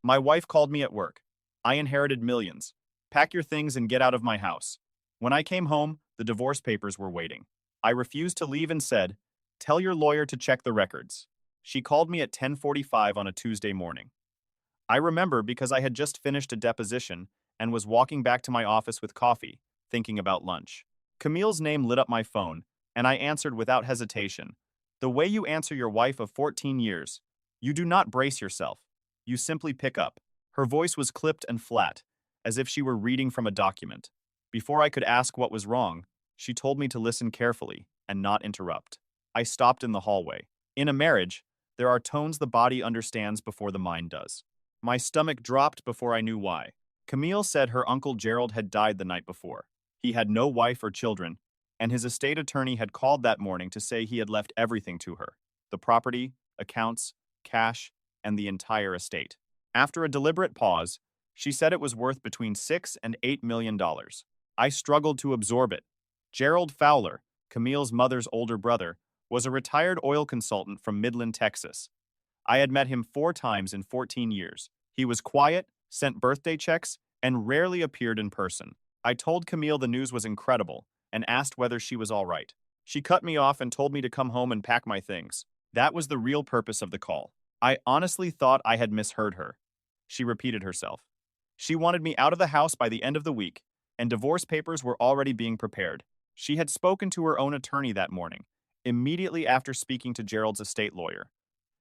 My wife called me at work. I inherited millions. Pack your things and get out of my house. When I came home, the divorce papers were waiting. I refused to leave and said, "Tell your lawyer to check the records." She called me at 10:45 on a Tuesday morning. I remember because I had just finished a deposition and was walking back to my office with coffee, thinking about lunch. Camille's name lit up my phone, and I answered without hesitation. The way you answer your wife of 14 years. You do not brace yourself. You simply pick up. Her voice was clipped and flat, as if she were reading from a document. Before I could ask what was wrong, she told me to listen carefully and not interrupt. I stopped in the hallway. In a marriage, there are tones the body understands before the mind does. My stomach dropped before I knew why. Camille said her uncle Gerald had died the night before. He had no wife or children, and his estate attorney had called that morning to say he had left everything to her: the property, accounts, cash, and the entire estate. After a deliberate pause, she said it was worth between $6 and $8 million. I struggled to absorb it. Gerald Fowler, Camille's mother's older brother, was a retired oil consultant from Midland, Texas. I had met him 4 times in 14 years. He was quiet, sent birthday checks, and rarely appeared in person. I told Camille the news was incredible and asked whether she was all right. She cut me off and told me to come home and pack my things. That was the real purpose of the call. I honestly thought I had misheard her. She repeated herself. She wanted me out of the house by the end of the week, and divorce papers were already being prepared. She had spoken to her own attorney that morning, immediately after speaking to Gerald's estate lawyer.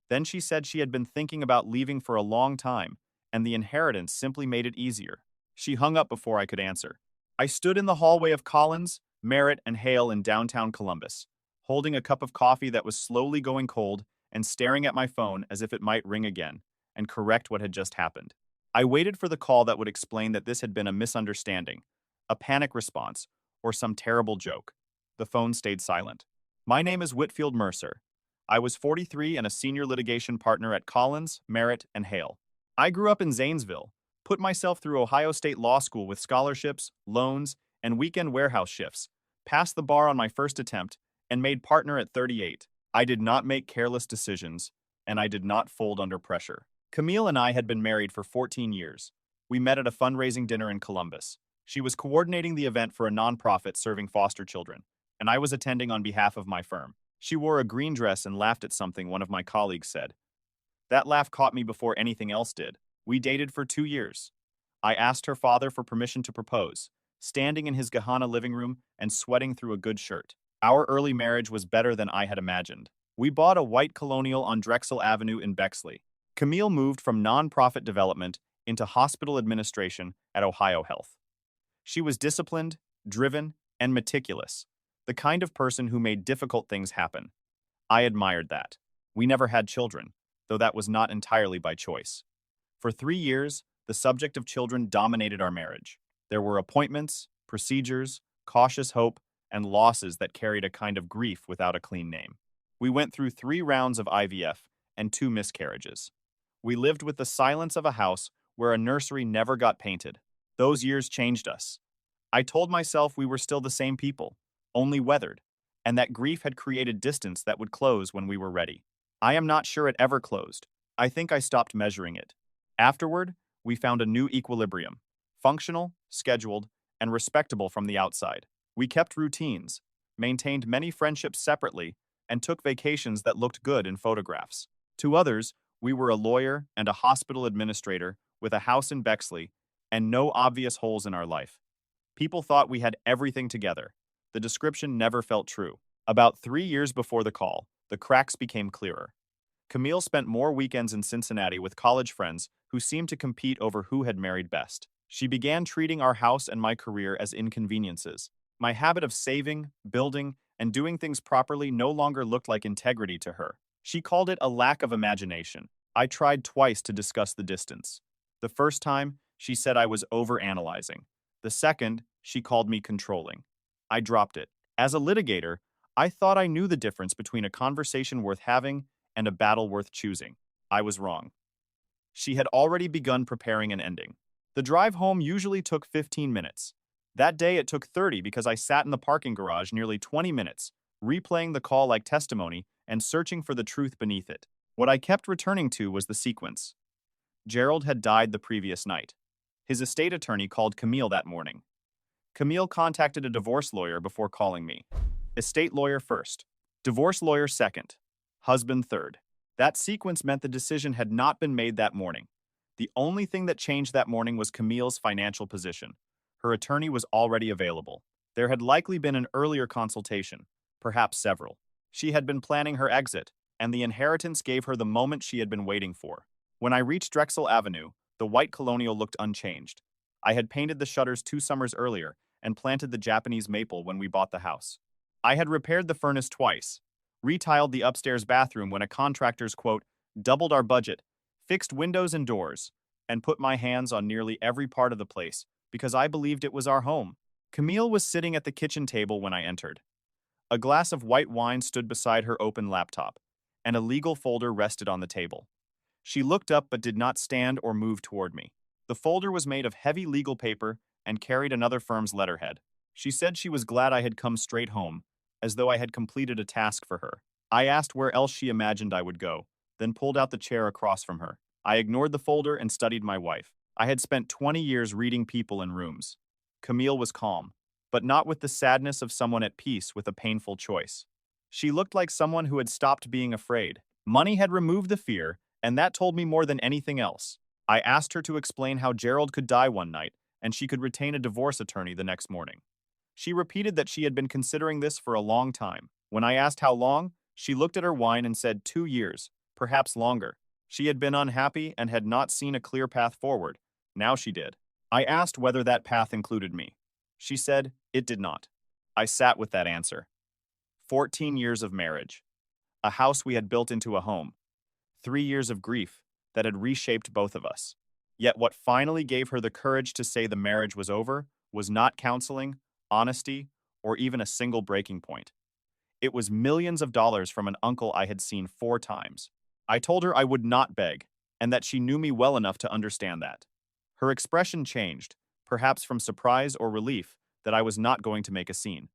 Then she said she had been thinking about leaving for a long time, and the inheritance simply made it easier. She hung up before I could answer. I stood in the hallway of Collins, Merritt, and Hale in downtown Columbus, holding a cup of coffee that was slowly going cold and staring at my phone as if it might ring again and correct what had just happened. I waited for the call that would explain that this had been a misunderstanding, a panic response, or some terrible joke. The phone stayed silent. My name is Whitfield Mercer. I was 43 and a senior litigation partner at Collins, Merritt, and Hale. I grew up in Zanesville, put myself through Ohio State Law School with scholarships, loans, and weekend warehouse shifts, passed the bar on my first attempt, and made partner at 38. I did not make careless decisions, and I did not fold under pressure. Camille and I had been married for 14 years. We met at a fundraising dinner in Columbus. She was coordinating the event for a nonprofit serving foster children, and I was attending on behalf of my firm. She wore a green dress and laughed at something one of my colleagues said. That laugh caught me before anything else did. We dated for 2 years. I asked her father for permission to propose, standing in his Gahana living room and sweating through a good shirt. Our early marriage was better than I had imagined. We bought a white colonial on Drexel Avenue in Bexley. Camille moved from nonprofit development into hospital administration at Ohio Health. She was disciplined, driven, and meticulous, the kind of person who made difficult things happen. I admired that. We never had children, though that was not entirely by choice. For 3 years, the subject of children dominated our marriage. There were appointments, procedures, cautious hope, and losses that carried a kind of grief without a clean name. We went through 3 rounds of IVF and 2 miscarriages. We lived with the silence of a house where a nursery never got painted. Those years changed us. I told myself we were still the same people, only weathered, and that grief had created distance that would close when we were ready. I am not sure it ever closed. I think I stopped measuring it. Afterward, we found a new equilibrium, functional, scheduled, and respectable from the outside. We kept routines, maintained many friendships separately, and took vacations that looked good in photographs. To others, we were a lawyer and a hospital administrator with a house in Bexley and no obvious holes in our life. People thought we had everything together. The description never felt true. About 3 years before the call, the cracks became clearer. Camille spent more weekends in Cincinnati with college friends who seemed to compete over who had married best. She began treating our house and my career as inconveniences. My habit of saving, building, and doing things properly no longer looked like integrity to her. She called it a lack of imagination. I tried twice to discuss the distance. The first time, she said I was overanalyzing. The second, she called me controlling. I dropped it. As a litigator, I thought I knew the difference between a conversation worth having and a battle worth choosing. I was wrong. She had already begun preparing an ending. The drive home usually took 15 minutes. That day it took 30 because I sat in the parking garage nearly 20 minutes, replaying the call like testimony and searching for the truth beneath it. What I kept returning to was the sequence. Gerald had died the previous night. His estate attorney called Camille that morning. Camille contacted a divorce lawyer before calling me. Estate lawyer first, divorce lawyer second, husband third. That sequence meant the decision had not been made that morning. The only thing that changed that morning was Camille's financial position. Her attorney was already available. There had likely been an earlier consultation, perhaps several. She had been planning her exit, and the inheritance gave her the moment she had been waiting for. When I reached Drexel Avenue, the white colonial looked unchanged. I had painted the shutters 2 summers earlier and planted the Japanese maple when we bought the house. I had repaired the furnace twice, retiled the upstairs bathroom when a contractor's, quote, doubled our budget, fixed windows and doors, and put my hands on nearly every part of the place because I believed it was our home. Camille was sitting at the kitchen table when I entered. A glass of white wine stood beside her open laptop, and a legal folder rested on the table. She looked up but did not stand or move toward me. The folder was made of heavy legal paper and carried another firm's letterhead. She said she was glad I had come straight home, as though I had completed a task for her. I asked where else she imagined I would go, then pulled out the chair across from her. I ignored the folder and studied my wife. I had spent 20 years reading people in rooms. Camille was calm, but not with the sadness of someone at peace with a painful choice. She looked like someone who had stopped being afraid. Money had removed the fear, and that told me more than anything else. I asked her to explain how Gerald could die one night, and she could retain a divorce attorney the next morning. She repeated that she had been considering this for a long time. When I asked how long, she looked at her wine and said 2 years, perhaps longer. She had been unhappy and had not seen a clear path forward. Now she did. I asked whether that path included me. She said it did not. I sat with that answer. 14 years of marriage. A house we had built into a home. 3 years of grief that had reshaped both of us. Yet what finally gave her the courage to say the marriage was over was not counseling, honesty, or even a single breaking point. It was millions of dollars from an uncle I had seen 4 times. I told her I would not beg, and that she knew me well enough to understand that. Her expression changed, perhaps from surprise or relief that I was not going to make a scene.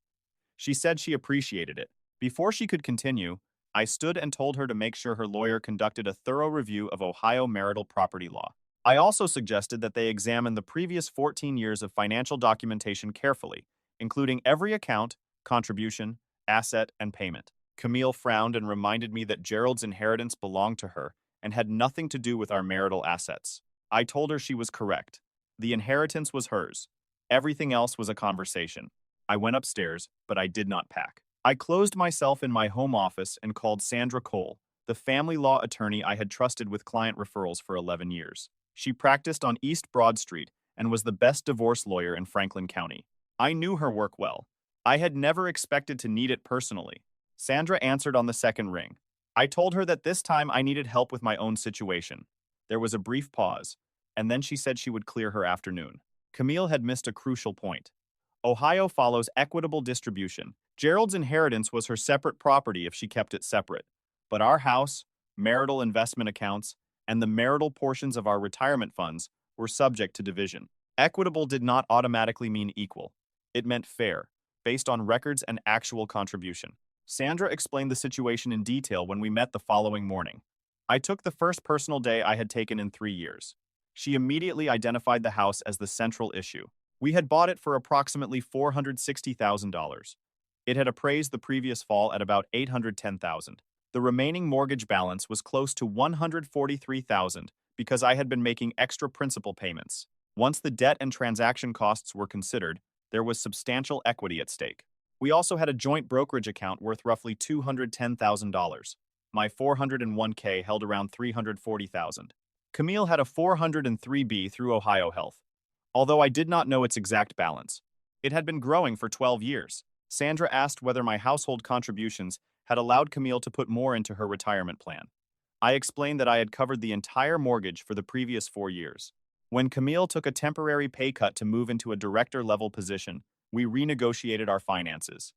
She said she appreciated it. Before she could continue, I stood and told her to make sure her lawyer conducted a thorough review of Ohio marital property law. I also suggested that they examine the previous 14 years of financial documentation carefully, including every account, contribution, asset, and payment. Camille frowned and reminded me that Gerald's inheritance belonged to her and had nothing to do with our marital assets. I told her she was correct. The inheritance was hers. Everything else was a conversation. I went upstairs, but I did not pack. I closed myself in my home office and called Sandra Cole, the family law attorney I had trusted with client referrals for 11 years. She practiced on East Broad Street and was the best divorce lawyer in Franklin County. I knew her work well. I had never expected to need it personally. Sandra answered on the second ring. I told her that this time I needed help with my own situation. There was a brief pause, and then she said she would clear her afternoon. Camille had missed a crucial point. Ohio follows equitable distribution. Gerald's inheritance was her separate property if she kept it separate. But our house, marital investment accounts, and the marital portions of our retirement funds were subject to division. Equitable did not automatically mean equal. It meant fair, based on records and actual contribution. Sandra explained the situation in detail when we met the following morning. I took the first personal day I had taken in 3 years. She immediately identified the house as the central issue. We had bought it for approximately $460,000. It had appraised the previous fall at about $810,000. The remaining mortgage balance was close to $143,000 because I had been making extra principal payments. Once the debt and transaction costs were considered, there was substantial equity at stake. We also had a joint brokerage account worth roughly $210,000. My 401k held around $340,000. Camille had a 403b through Ohio Health, although I did not know its exact balance. It had been growing for 12 years. Sandra asked whether my household contributions had allowed Camille to put more into her retirement plan. I explained that I had covered the entire mortgage for the previous 4 years. When Camille took a temporary pay cut to move into a director-level position, we renegotiated our finances.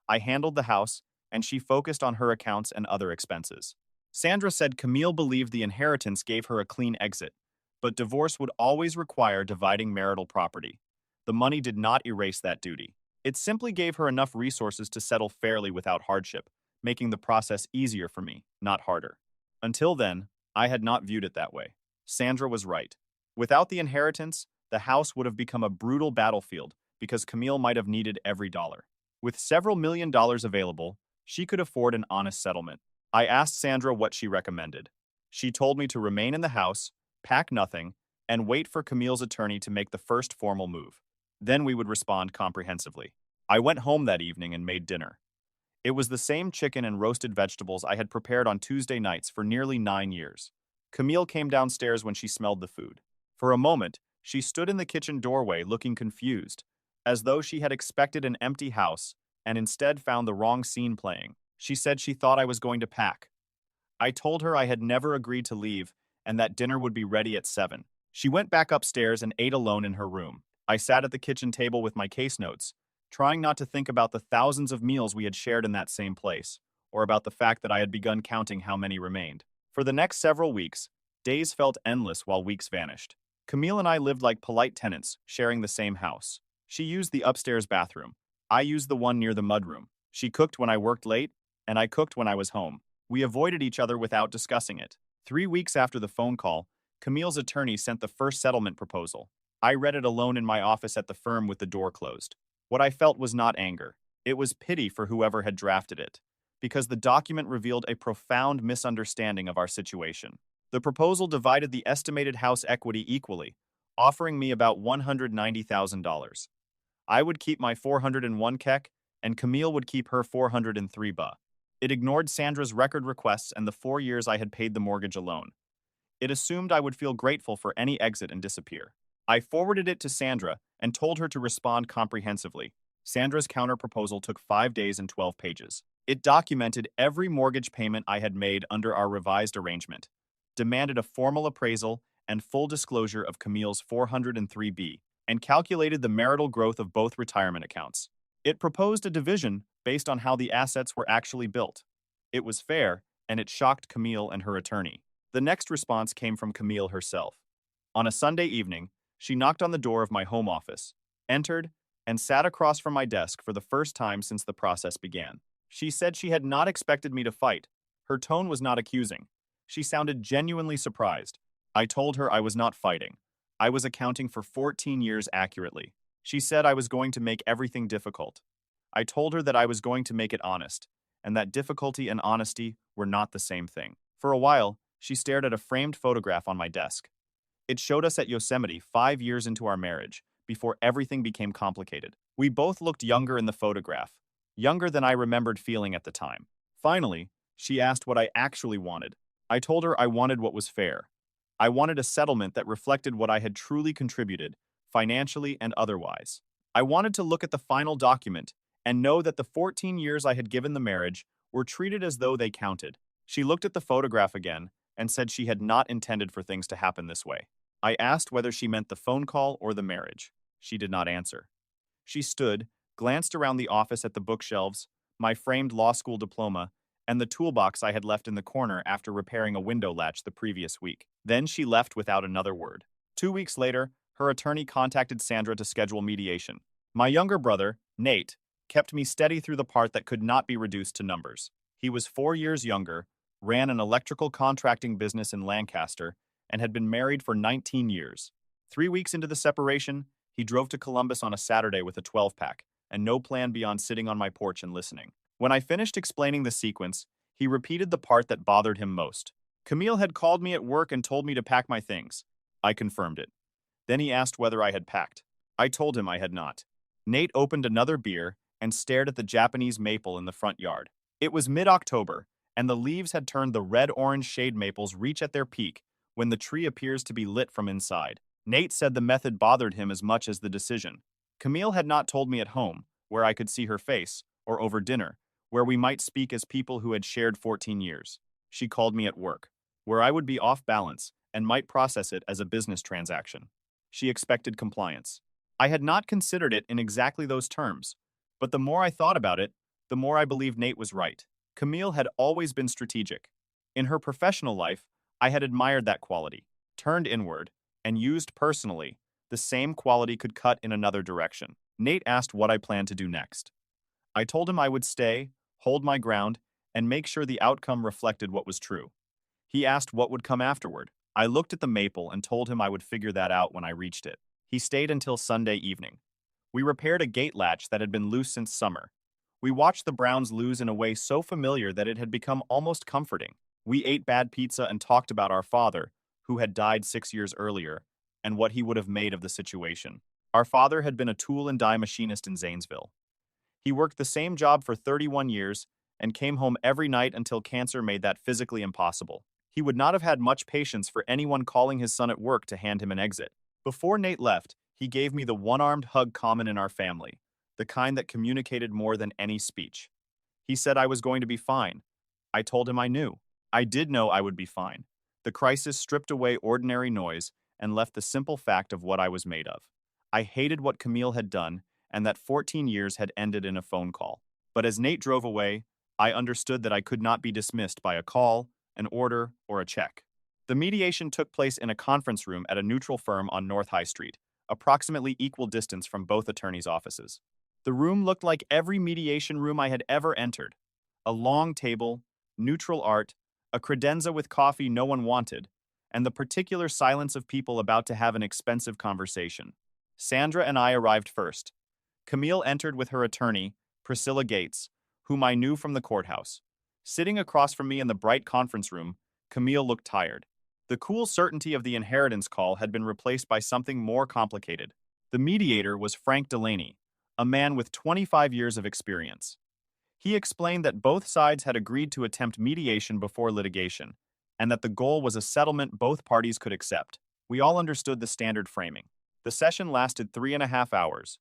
I handled the house, and she focused on her accounts and other expenses. Sandra said Camille believed the inheritance gave her a clean exit, but divorce would always require dividing marital property. The money did not erase that duty. It simply gave her enough resources to settle fairly without hardship, making the process easier for me, not harder. Until then, I had not viewed it that way. Sandra was right. Without the inheritance, the house would have become a brutal battlefield because Camille might have needed every dollar. With several $1 million available, she could afford an honest settlement. I asked Sandra what she recommended. She told me to remain in the house, pack nothing, and wait for Camille's attorney to make the first formal move. Then we would respond comprehensively. I went home that evening and made dinner. It was the same chicken and roasted vegetables I had prepared on Tuesday nights for nearly 9 years. Camille came downstairs when she smelled the food. For a moment, she stood in the kitchen doorway looking confused, as though she had expected an empty house and instead found the wrong scene playing. She said she thought I was going to pack. I told her I had never agreed to leave and that dinner would be ready at 7. She went back upstairs and ate alone in her room. I sat at the kitchen table with my case notes, trying not to think about the thousands of meals we had shared in that same place, or about the fact that I had begun counting how many remained. For the next several weeks, days felt endless while weeks vanished. Camille and I lived like polite tenants, sharing the same house. She used the upstairs bathroom. I used the one near the mudroom. She cooked when I worked late, and I cooked when I was home. We avoided each other without discussing it. 3 weeks after the phone call, Camille's attorney sent the first settlement proposal. I read it alone in my office at the firm with the door closed. What I felt was not anger. It was pity for whoever had drafted it, because the document revealed a profound misunderstanding of our situation. The proposal divided the estimated house equity equally, offering me about $190,000. I would keep my 401 kek, and Camille would keep her 403 ba. It ignored Sandra's record requests and the 4 years I had paid the mortgage alone. It assumed I would feel grateful for any exit and disappear. I forwarded it to Sandra and told her to respond comprehensively. Sandra's counterproposal took 5 days and 12 pages. It documented every mortgage payment I had made under our revised arrangement, demanded a formal appraisal and full disclosure of Camille's 403B, and calculated the marital growth of both retirement accounts. It proposed a division based on how the assets were actually built. It was fair, and it shocked Camille and her attorney. The next response came from Camille herself. On a Sunday evening, she knocked on the door of my home office, entered, and sat across from my desk for the first time since the process began. She said she had not expected me to fight. Her tone was not accusing. She sounded genuinely surprised. I told her I was not fighting. I was accounting for 14 years accurately. She said I was going to make everything difficult. I told her that I was going to make it honest, and that difficulty and honesty were not the same thing. For a while, she stared at a framed photograph on my desk. It showed us at Yosemite 5 years into our marriage, before everything became complicated. We both looked younger in the photograph, younger than I remembered feeling at the time. Finally, she asked what I actually wanted. I told her I wanted what was fair. I wanted a settlement that reflected what I had truly contributed, financially and otherwise. I wanted to look at the final document and know that the 14 years I had given the marriage were treated as though they counted. She looked at the photograph again and said she had not intended for things to happen this way. I asked whether she meant the phone call or the marriage. She did not answer. She stood, glanced around the office at the bookshelves, my framed law school diploma, and the toolbox I had left in the corner after repairing a window latch the previous week. Then she left without another word. 2 weeks later, her attorney contacted Sandra to schedule mediation. My younger brother, Nate, kept me steady through the part that could not be reduced to numbers. He was 4 years younger, ran an electrical contracting business in Lancaster, and had been married for 19 years. 3 weeks into the separation, he drove to Columbus on a Saturday with a 12-pack, and no plan beyond sitting on my porch and listening. When I finished explaining the sequence, he repeated the part that bothered him most. Camille had called me at work and told me to pack my things. I confirmed it. Then he asked whether I had packed. I told him I had not. Nate opened another beer and stared at the Japanese maple in the front yard. It was mid-October, and the leaves had turned the red-orange shade maples reach at their peak when the tree appears to be lit from inside. Nate said the method bothered him as much as the decision. Camille had not told me at home, where I could see her face, or over dinner, where we might speak as people who had shared 14 years. She called me at work, where I would be off balance and might process it as a business transaction. She expected compliance. I had not considered it in exactly those terms, but the more I thought about it, the more I believed Nate was right. Camille had always been strategic. In her professional life, I had admired that quality, turned inward, and used personally, the same quality could cut in another direction. Nate asked what I planned to do next. I told him I would stay, hold my ground, and make sure the outcome reflected what was true. He asked what would come afterward. I looked at the maple and told him I would figure that out when I reached it. He stayed until Sunday evening. We repaired a gate latch that had been loose since summer. We watched the Browns lose in a way so familiar that it had become almost comforting. We ate bad pizza and talked about our father, who had died 6 years earlier, and what he would have made of the situation. Our father had been a tool and die machinist in Zanesville. He worked the same job for 31 years and came home every night until cancer made that physically impossible. He would not have had much patience for anyone calling his son at work to hand him an exit. Before Nate left, he gave me the one-armed hug common in our family, the kind that communicated more than any speech. He said I was going to be fine. I told him I knew. I did know I would be fine. The crisis stripped away ordinary noise and left the simple fact of what I was made of. I hated what Camille had done, and that 14 years had ended in a phone call. But as Nate drove away, I understood that I could not be dismissed by a call, an order, or a check. The mediation took place in a conference room at a neutral firm on North High Street, approximately equal distance from both attorneys' offices. The room looked like every mediation room I had ever entered. A long table, neutral art, a credenza with coffee no one wanted, and the particular silence of people about to have an expensive conversation. Sandra and I arrived first. Camille entered with her attorney, Priscilla Gates, whom I knew from the courthouse. Sitting across from me in the bright conference room, Camille looked tired. The cool certainty of the inheritance call had been replaced by something more complicated. The mediator was Frank Delaney, a man with 25 years of experience. He explained that both sides had agreed to attempt mediation before litigation, and that the goal was a settlement both parties could accept. We all understood the standard framing. The session lasted 3.5 hours.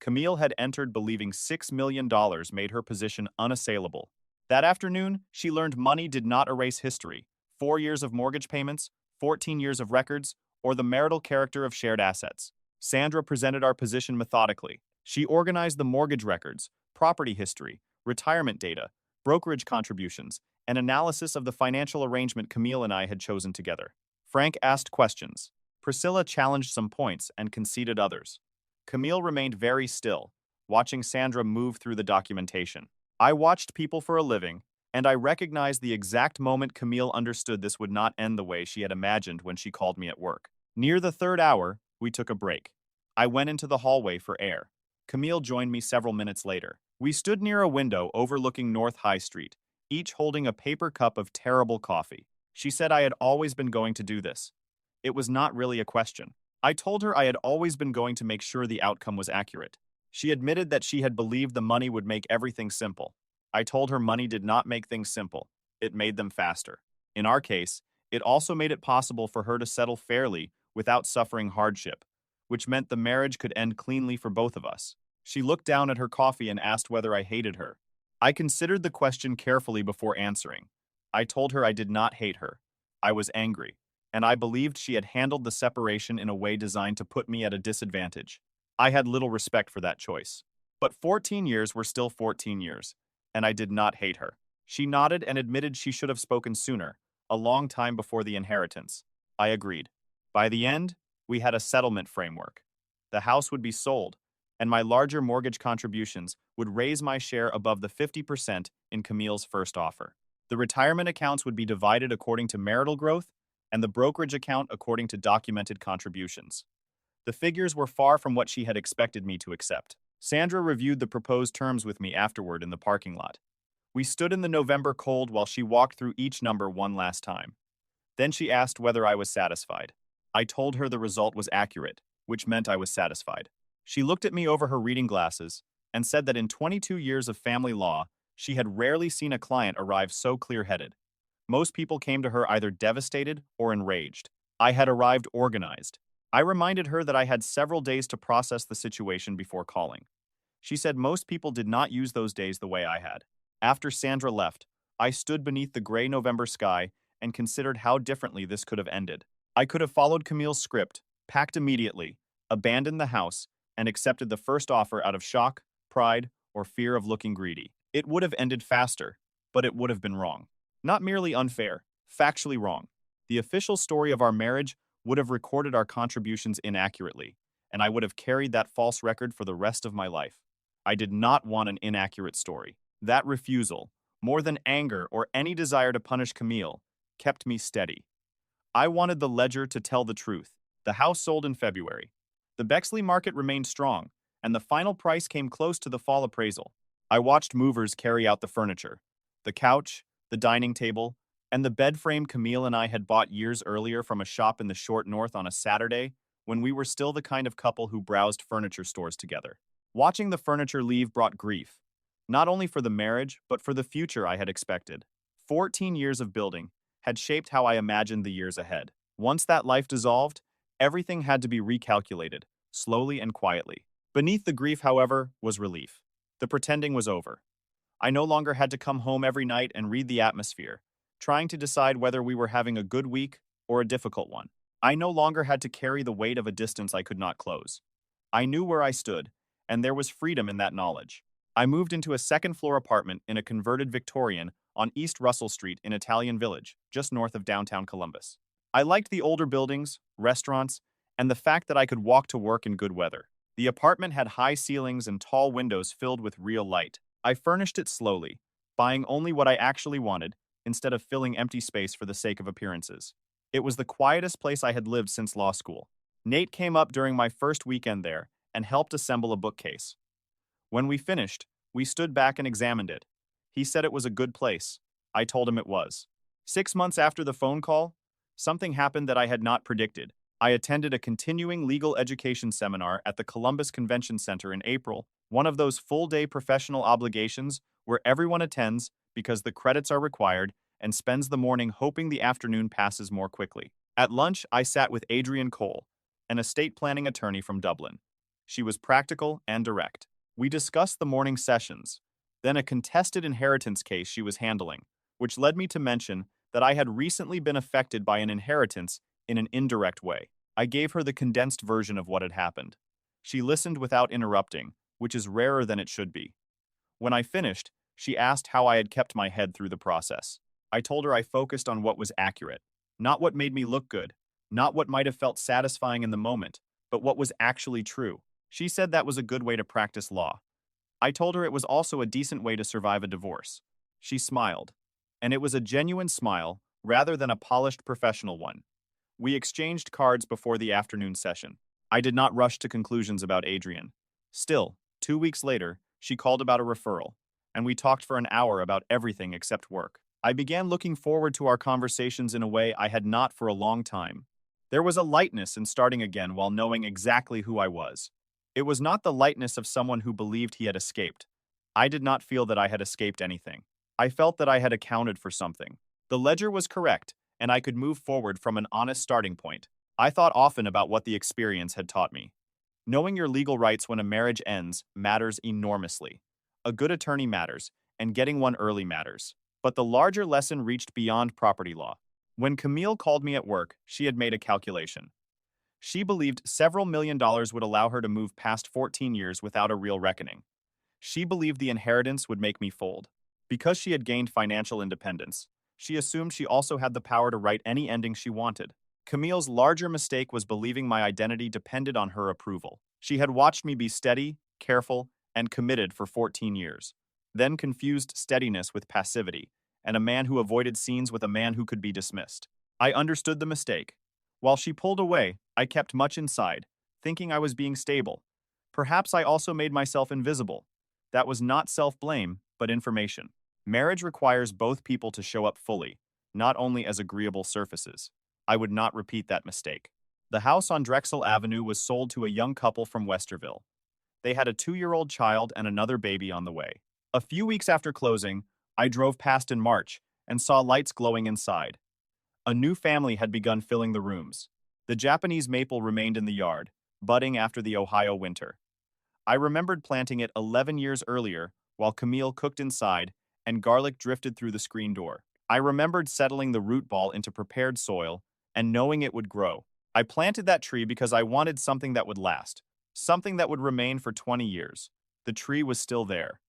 Camille had entered believing $6 million made her position unassailable. That afternoon, she learned money did not erase history, 4 years of mortgage payments, 14 years of records, or the marital character of shared assets. Sandra presented our position methodically. She organized the mortgage records, property history, retirement data, brokerage contributions, and analysis of the financial arrangement Camille and I had chosen together. Frank asked questions. Priscilla challenged some points and conceded others. Camille remained very still, watching Sandra move through the documentation. I watched people for a living, and I recognized the exact moment Camille understood this would not end the way she had imagined when she called me at work. Near the third hour, we took a break. I went into the hallway for air. Camille joined me several minutes later. We stood near a window overlooking North High Street, each holding a paper cup of terrible coffee. She said I had always been going to do this. It was not really a question. I told her I had always been going to make sure the outcome was accurate. She admitted that she had believed the money would make everything simple. I told her money did not make things simple. It made them faster. In our case, it also made it possible for her to settle fairly without suffering hardship, which meant the marriage could end cleanly for both of us. She looked down at her coffee and asked whether I hated her. I considered the question carefully before answering. I told her I did not hate her. I was angry, and I believed she had handled the separation in a way designed to put me at a disadvantage. I had little respect for that choice. But 14 years were still 14 years, and I did not hate her. She nodded and admitted she should have spoken sooner, a long time before the inheritance. I agreed. By the end, we had a settlement framework. The house would be sold, and my larger mortgage contributions would raise my share above the 50% in Camille's first offer. The retirement accounts would be divided according to marital growth, and the brokerage account according to documented contributions. The figures were far from what she had expected me to accept. Sandra reviewed the proposed terms with me afterward in the parking lot. We stood in the November cold while she walked through each number one last time. Then she asked whether I was satisfied. I told her the result was accurate, which meant I was satisfied. She looked at me over her reading glasses and said that in 22 years of family law, she had rarely seen a client arrive so clear-headed. Most people came to her either devastated or enraged. I had arrived organized. I reminded her that I had several days to process the situation before calling. She said most people did not use those days the way I had. After Sandra left, I stood beneath the gray November sky and considered how differently this could have ended. I could have followed Camille's script, packed immediately, abandoned the house, and accepted the first offer out of shock, pride, or fear of looking greedy. It would have ended faster, but it would have been wrong. Not merely unfair, factually wrong. The official story of our marriage would have recorded our contributions inaccurately, and I would have carried that false record for the rest of my life. I did not want an inaccurate story. That refusal, more than anger or any desire to punish Camille, kept me steady. I wanted the ledger to tell the truth. The house sold in February. The Bexley market remained strong, and the final price came close to the fall appraisal. I watched movers carry out the furniture. The couch, the dining table, and the bed frame Camille and I had bought years earlier from a shop in the short north on a Saturday when we were still the kind of couple who browsed furniture stores together. Watching the furniture leave brought grief, not only for the marriage, but for the future I had expected. 14 years of building had shaped how I imagined the years ahead. Once that life dissolved, everything had to be recalculated, slowly and quietly. Beneath the grief, however, was relief. The pretending was over. I no longer had to come home every night and read the atmosphere, trying to decide whether we were having a good week or a difficult one. I no longer had to carry the weight of a distance I could not close. I knew where I stood, and there was freedom in that knowledge. I moved into a second-floor apartment in a converted Victorian on East Russell Street in Italian Village, just north of downtown Columbus. I liked the older buildings, restaurants, and the fact that I could walk to work in good weather. The apartment had high ceilings and tall windows filled with real light. I furnished it slowly, buying only what I actually wanted, instead of filling empty space for the sake of appearances. It was the quietest place I had lived since law school. Nate came up during my first weekend there and helped assemble a bookcase. When we finished, we stood back and examined it. He said it was a good place. I told him it was. 6 months after the phone call, something happened that I had not predicted. I attended a continuing legal education seminar at the Columbus Convention Center in April, one of those full-day professional obligations where everyone attends because the credits are required and spends the morning hoping the afternoon passes more quickly. At lunch, I sat with Adrienne Cole, an estate planning attorney from Dublin. She was practical and direct. We discussed the morning sessions, then a contested inheritance case she was handling, which led me to mention that I had recently been affected by an inheritance in an indirect way. I gave her the condensed version of what had happened. She listened without interrupting, which is rarer than it should be. When I finished, she asked how I had kept my head through the process. I told her I focused on what was accurate, not what made me look good, not what might have felt satisfying in the moment, but what was actually true. She said that was a good way to practice law. I told her it was also a decent way to survive a divorce. She smiled, and it was a genuine smile rather than a polished professional one. We exchanged cards before the afternoon session. I did not rush to conclusions about Adrienne. Still, 2 weeks later, she called about a referral, and we talked for an hour about everything except work. I began looking forward to our conversations in a way I had not for a long time. There was a lightness in starting again while knowing exactly who I was. It was not the lightness of someone who believed he had escaped. I did not feel that I had escaped anything. I felt that I had accounted for something. The ledger was correct, and I could move forward from an honest starting point. I thought often about what the experience had taught me. Knowing your legal rights when a marriage ends matters enormously. A good attorney matters, and getting one early matters. But the larger lesson reached beyond property law. When Camille called me at work, she had made a calculation. She believed several $1 million would allow her to move past 14 years without a real reckoning. She believed the inheritance would make me fold. Because she had gained financial independence, she assumed she also had the power to write any ending she wanted. Camille's larger mistake was believing my identity depended on her approval. She had watched me be steady, careful, and committed for 14 years, then confused steadiness with passivity, and a man who avoided scenes with a man who could be dismissed. I understood the mistake. While she pulled away, I kept much inside, thinking I was being stable. Perhaps I also made myself invisible. That was not self-blame, but information. Marriage requires both people to show up fully, not only as agreeable surfaces. I would not repeat that mistake. The house on Drexel Avenue was sold to a young couple from Westerville. They had a 2-year-old child and another baby on the way. A few weeks after closing, I drove past in March and saw lights glowing inside. A new family had begun filling the rooms. The Japanese maple remained in the yard, budding after the Ohio winter. I remembered planting it 11 years earlier while Camille cooked inside and garlic drifted through the screen door. I remembered settling the root ball into prepared soil and knowing it would grow. I planted that tree because I wanted something that would last, something that would remain for 20 years. The tree was still there.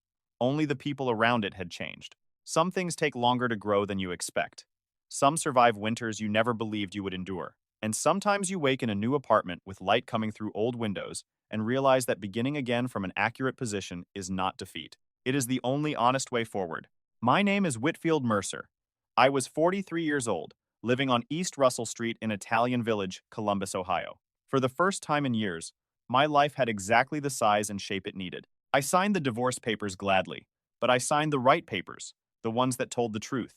Only the people around it had changed. Some things take longer to grow than you expect. Some survive winters you never believed you would endure. And sometimes you wake in a new apartment with light coming through old windows and realize that beginning again from an accurate position is not defeat. It is the only honest way forward. My name is Whitfield Mercer. I was 43 years old, living on East Russell Street in Italian Village, Columbus, Ohio. For the first time in years, my life had exactly the size and shape it needed. I signed the divorce papers gladly, but I signed the right papers, the ones that told the truth.